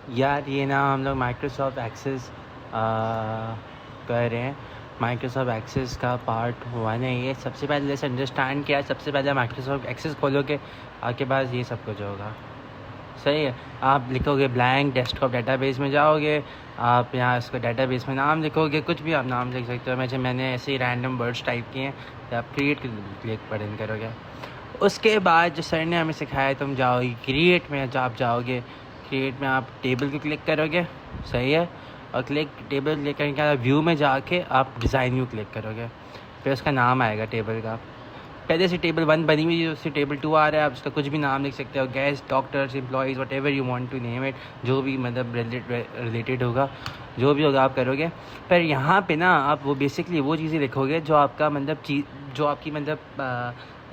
यार ये ना हम लोग माइक्रोसॉफ्ट एक्सेस कर रहे हैं। माइक्रोसॉफ्ट एक्सेस का पार्ट 1 है ये। सबसे पहले जैसे अंडरस्टैंड किया, सबसे पहले माइक्रोसॉफ्ट एक्सेस खोलोगे, आपके पास ये सब कुछ होगा। सही है। आप लिखोगे ब्लैंक डेस्कटॉप डाटाबेस में जाओगे, आप यहाँ इसको डाटाबेस में नाम लिखोगे, कुछ भी आप नाम लिख सकते हो। मैंने ऐसे ही रैंडम वर्ड्स टाइप किए हैं, तो आप क्रिएट क्लिक बटन करोगे। उसके बाद जो सर ने हमें सिखाया, तुम जाओगे क्रिएट में, जब आप जाओगे क्रिएट में आप टेबल को क्लिक करोगे। सही है। और टेबल क्लिक करने के बाद व्यू में जाके आप डिज़ाइन व्यू क्लिक करोगे, फिर उसका नाम आएगा टेबल का। पहले से टेबल 1 बनी हुई है, उससे टेबल 2 आ रहा है, आप उसका कुछ भी नाम लिख सकते हो, guest, doctors, employees, whatever you want to name it, जो भी मतलब रिलेटेड होगा, जो भी होगा आप करोगे। पर यहाँ पे ना आप वो बेसिकली वो चीज़ें लिखोगे जो आपका मतलब जो आपकी मतलब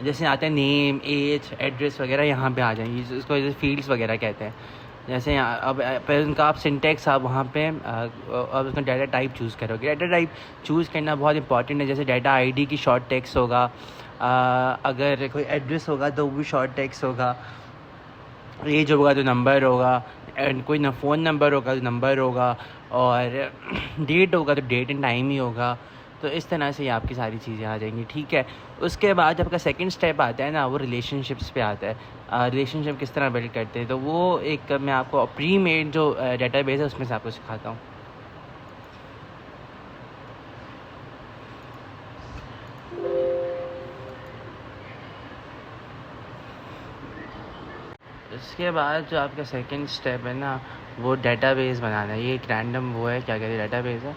जैसे आता है नेम, एज, एड्रेस वगैरह, यहाँ पे आ जाएंगी। इसको जैसे फील्ड्स वगैरह कहते हैं। जैसे यहाँ अब पहले उनका आप सिंटेक्स, आप वहाँ पे अब उसका डाटा टाइप चूज़ करोगे। डाटा टाइप चूज़ करना बहुत इंपॉर्टेंट है। जैसे डाटा आईडी की शॉर्ट टेक्स्ट होगा, अगर कोई एड्रेस होगा तो वो भी शॉर्ट टेक्स्ट होगा, एज होगा तो नंबर होगा, एंड कोई ना फ़ोन नंबर होगा तो नंबर होगा, और डेट होगा तो डेट एंड टाइम ही होगा। तो इस तरह से ये आपकी सारी चीज़ें आ जाएंगी। ठीक है। उसके बाद आपका सेकंड स्टेप आता है ना, वो रिलेशनशिप्स पे आता है। रिलेशनशिप किस तरह बिल्ड करते हैं, तो वो एक मैं आपको प्री मेड जो डेटाबेस है उसमें से आपको सिखाता हूँ। इसके बाद जो आपका सेकंड स्टेप है ना, वो डेटाबेस बनाना है। ये एक रैंडम वो है, क्या कहते हैं, डेटाबेस है,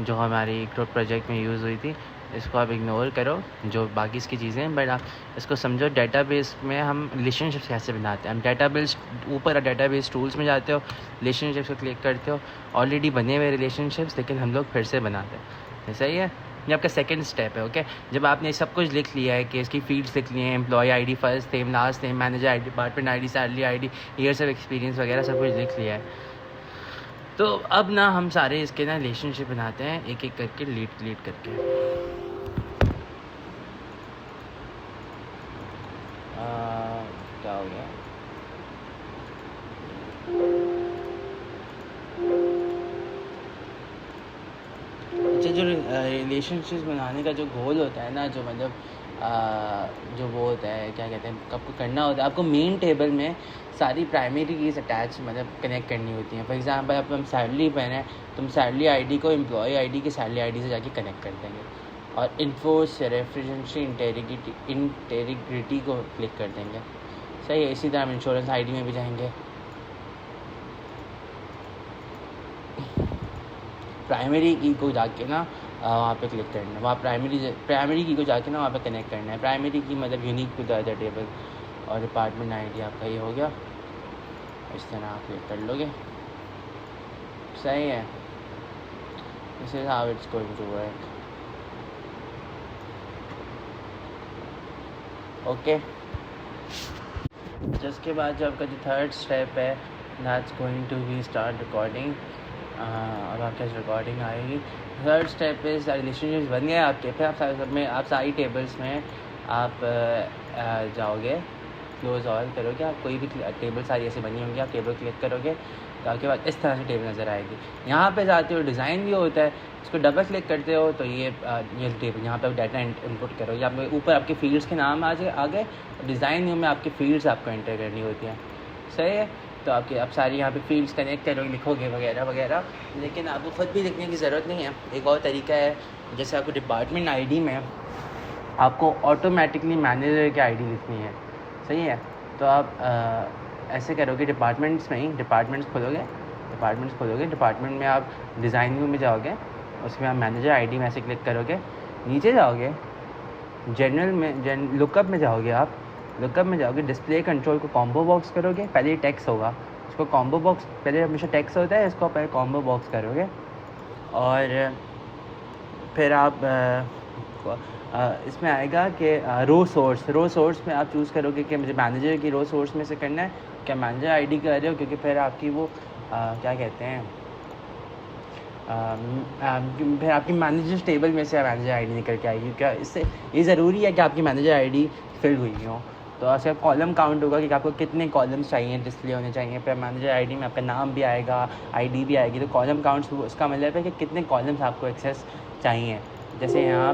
जो हमारी ग्रुप प्रोजेक्ट में यूज़ हुई थी। इसको आप इग्नोर करो, जो बाकी इसकी चीज़ें हैं, बट आप इसको समझो। डेटाबेस में हम रिलेशनशिप्स कैसे बनाते हैं। हम डेटाबेस ऊपर डेटाबेस टूल्स में जाते हो, रिलेशनशिप्स को क्लिक करते हो, ऑलरेडी बने हुए रिलेशनशिप्स, लेकिन हम लोग फिर से बनाते हैं। सही है। ये आपका सेकंड स्टेप है। ओके। जब आपने सब कुछ लिख लिया है कि इसकी फील्ड्स लिख लिए हैं, employee ID, first name, last name, manager ID, department ID, salary ID, years of experience वगैरह सब कुछ लिख लिया है, तो अब ना हम सारे इसके ना रिलेशनशिप बनाते हैं, एक एक करके, लीड करके। क्या हो गया? अच्छा, जो रिलेशनशिप्स बनाने का जो गोल होता है ना, जो मतलब जो वो होता है, क्या कहते हैं, आपको करना होता है, आपको मेन टेबल में सारी प्राइमरी कीज अटैच मतलब कनेक्ट करनी होती हैं। फॉर एग्जांपल अब हम सैलरी पे हैं, तुम सैलरी आईडी को एम्प्लॉय आईडी की सैलरी आईडी से जाके कनेक्ट कर देंगे, और इन्फोर्स रेफरेंस इंटेग्रिटी को क्लिक कर देंगे। सही है। इसी तरह हम इंश्योरेंस आईडी में भी जाएंगे, प्राइमरी की को जाके ना वहाँ पे क्लिक करना है, वहाँ प्राइमरी की को जाके ना वहाँ पे कनेक्ट करना है। प्राइमरी की मतलब unique to the other table, और डिपार्टमेंट आईडी आपका ये हो गया। इस तरह आप क्लिक कर लोगे। सही है। This is how it's going to work. Okay. जिसके बाद जो आपका जो थर्ड स्टेप है, that's going to be start recording. अब आपके रिकॉर्डिंग आएगी। थर्ड स्टेप इज रिलेशनशिप्स बन गए आपके। फिर आप सारी टेबल्स में आप जाओगे, क्लोज ऑल करोगे, आप कोई भी टेबल सारी ऐसी बनी होंगी, आप टेबल क्लिक करोगे तो आपके बाद इस तरह से टेबल नज़र आएगी। यहाँ पे जाते हो, डिज़ाइन भी होता है, इसको डबल क्लिक करते हो तो ये टेबल, यहाँ पे डाटा इनपुट करोगे, आप ऊपर आपके फील्ड्स के नाम आ गए। डिज़ाइन व्यू में आपकी फील्ड्स आपको एंटर करनी होती हैं। सही है। तो आपके आप सारी यहाँ पे फील्ड्स कनेक्ट करोगे, लिखोगे वगैरह वगैरह, लेकिन आपको ख़ुद भी लिखने की ज़रूरत नहीं है। एक और तरीका है, जैसे आपको डिपार्टमेंट आईडी में आपको ऑटोमेटिकली मैनेजर की आईडी लिखनी है। सही है। तो आप ऐसे करोगे, डिपार्टमेंट्स में ही डिपार्टमेंट्स खोलोगे, डिपार्टमेंट में आप डिज़ाइन व्यू में जाओगे, उसमें आप मैनेजर आईडी में ऐसे क्लिक करोगे, नीचे जाओगे, जनरल में लुकअप में जाओगे, डिस्प्ले कंट्रोल को कॉम्बो बॉक्स करोगे। पहले ये टेक्स्ट होगा, इसको कॉम्बो बॉक्स, पहले हमेशा टेक्स्ट होता है, इसको पहले कॉम्बो बॉक्स करोगे, और फिर आप इसमें आएगा कि रो सोर्स में आप चूज़ करोगे कि मुझे मैनेजर की रो सोर्स में से करना है, क्या मैनेजर आईडी कर रहे हो, क्योंकि फिर आपकी वो क्या कहते हैं, फिर आपकी मैनेजर टेबल में से मैनेजर आईडी निकल के आएगी। क्या इससे ये ज़रूरी है कि आपकी मैनेजर आईडी फिल हुई हो, तो ऐसे कॉलम काउंट होगा कि आपको कितने कॉलम्स चाहिए, डिस्प्ले होने चाहिए। फिर मैनेजर आईडी में आपका नाम भी आएगा, आईडी भी आएगी। तो कॉलम काउंट्स, उसका मतलब है कि कितने कॉलम्स आपको एक्सेस चाहिए। जैसे यहाँ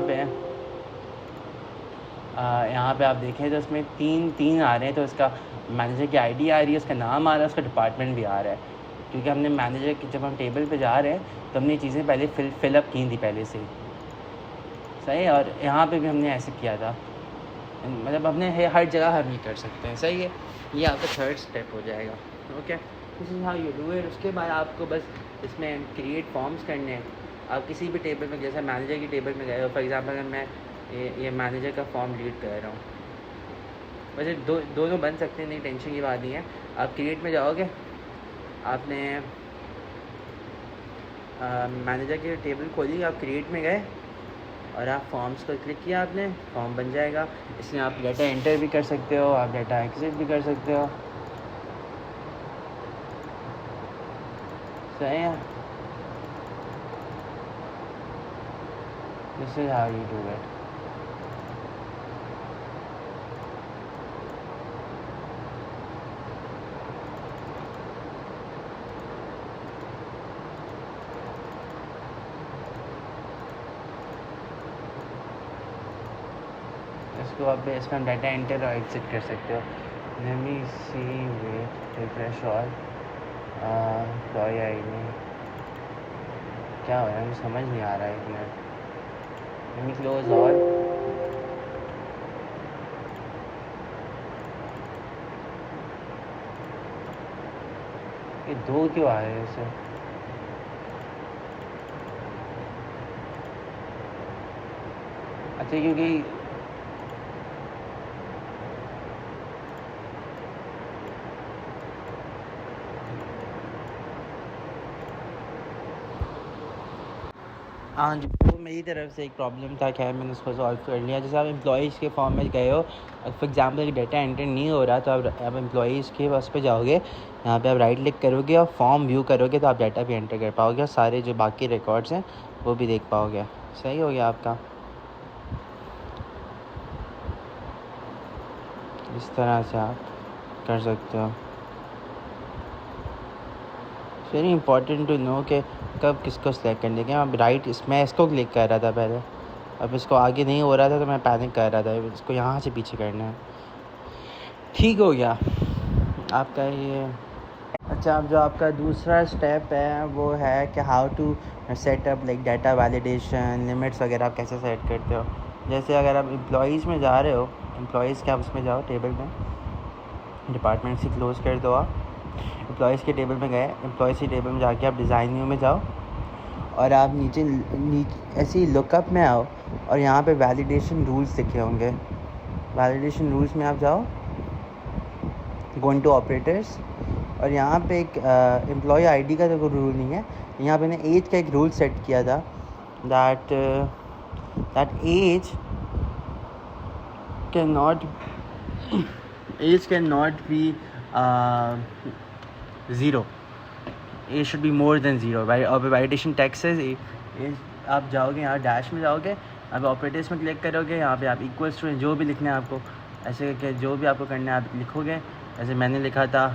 पे आप देखें तो उसमें तीन आ रहे हैं। तो उसका मैनेजर की आईडी आ रही है, उसका नाम आ रहा है, उसका डिपार्टमेंट भी आ रहा है। क्योंकि हमने मैनेजर की, जब हम टेबल पे जा रहे हैं तो हमने चीज़ें पहले फिलअप की थी पहले से ही, सही है। और यहाँ पे भी हमने ऐसे किया था, मतलब अपने हर जगह हम ये कर सकते हैं, सही है। ये आपका थर्ड स्टेप हो जाएगा। Okay, this is how you do it. उसके बाद आपको बस इसमें क्रिएट फॉर्म्स करने हैं। आप किसी भी टेबल में, जैसे मैनेजर की टेबल में गए हो, फॉर एग्जांपल अगर मैं ये मैनेजर का फॉर्म लीड कर रहा हूँ, वैसे दोनों बन सकते हैं, नहीं टेंशन की बात नहीं है। आप क्रिएट में जाओगे, आपने मैनेजर की टेबल खोली, आप क्रिएट में गए और आप फॉर्म्स पर क्लिक किया, आपने फॉर्म बन जाएगा। इसमें आप डाटा एंटर भी कर सकते हो, आप डाटा एक्सेस भी कर सकते हो, सही है। This is how you do it. इसको आप इसमें डाटा एंटर और एग्जिट कर सकते हो। Let me see, wait, refresh all, employ ID, क्या हो रहा है मुझे समझ नहीं आ रहा है। एक minute, let me close all. ये दो क्यों आ रहे हैं इसे? अच्छा, क्योंकि हाँ जी, वो मेरी तरफ से एक प्रॉब्लम था, खैर मैंने उसको सॉल्व कर लिया। जैसे आप एम्प्लॉइज़ के फॉर्म में गए हो, फॉर एग्जांपल डाटा एंटर नहीं हो रहा, तो आप एम्प्लॉइज़ के बस पे जाओगे, यहाँ पे आप राइट क्लिक करोगे और फॉर्म व्यू करोगे, तो आप डाटा भी एंटर कर पाओगे और सारे जो बाकी रिकॉर्ड्स हैं वो भी देख पाओगे। सही हो गया आपका। इस तरह से आप कर सकते हो। वेरी इंपॉर्टेंट टू नो कि कब किसको सेलेक्ट करने के। अब राइट, मैं इसको क्लिक कर रहा था पहले, अब इसको आगे नहीं हो रहा था तो मैं पैनिक कर रहा था। इसको यहाँ से पीछे करना है। ठीक हो गया आपका ये। अच्छा, अब जो आपका दूसरा स्टेप है वो है कि how to set up like data validation, limits वगैरह आप कैसे सेट करते हो। जैसे अगर आप एम्प्लॉइज़ में जा रहे हो, एम्प्लॉइज़ के आप उसमें जाओ टेबल में, डिपार्टमेंट से क्लोज़ कर दो। आप एम्प्लॉइज़ के टेबल में गए, एम्प्लॉइज़ की टेबल में जाके आप डिज़ाइन व्यू में जाओ और आप नीचे ऐसे ही लुकअप में आओ और यहाँ पे वैलिडेशन रूल्स लिखे होंगे। वैलिडेशन रूल्स में आप जाओ, गो इनटू ऑपरेटर्स, और यहाँ पे एक एम्प्लॉय आईडी का तो कोई रूल नहीं है। यहाँ पे मैंने एज का एक रूल सेट किया था, that age cannot be 0, a should be more than 0। और वैलिडेशन टैक्सेस, आप जाओगे यहाँ डैश में जाओगे, आप ऑपरेटर्स में क्लिक करोगे, यहाँ पे आप इक्वल्स टू जो भी लिखना है आपको, ऐसे कि जो भी आपको करना है आप लिखोगे। ऐसे मैंने लिखा था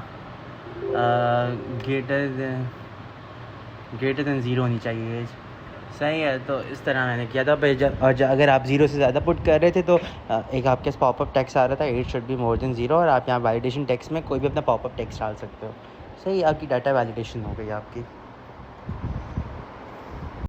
ग्रेटर देन 0 होनी चाहिए एज, सही है। तो इस तरह मैंने किया था। और अगर आप 0 से ज़्यादा पुट कर रहे थे तो एक आपके पास पॉपअप टेक्स्ट आ रहा था, age should be more than 0, और आप यहाँ वैलिडेशन टेक्स्ट में कोई भी अपना पॉपअप टेक्स्ट डाल सकते हो। सही, आपकी डाटा वैलिडेशन हो गई आपकी।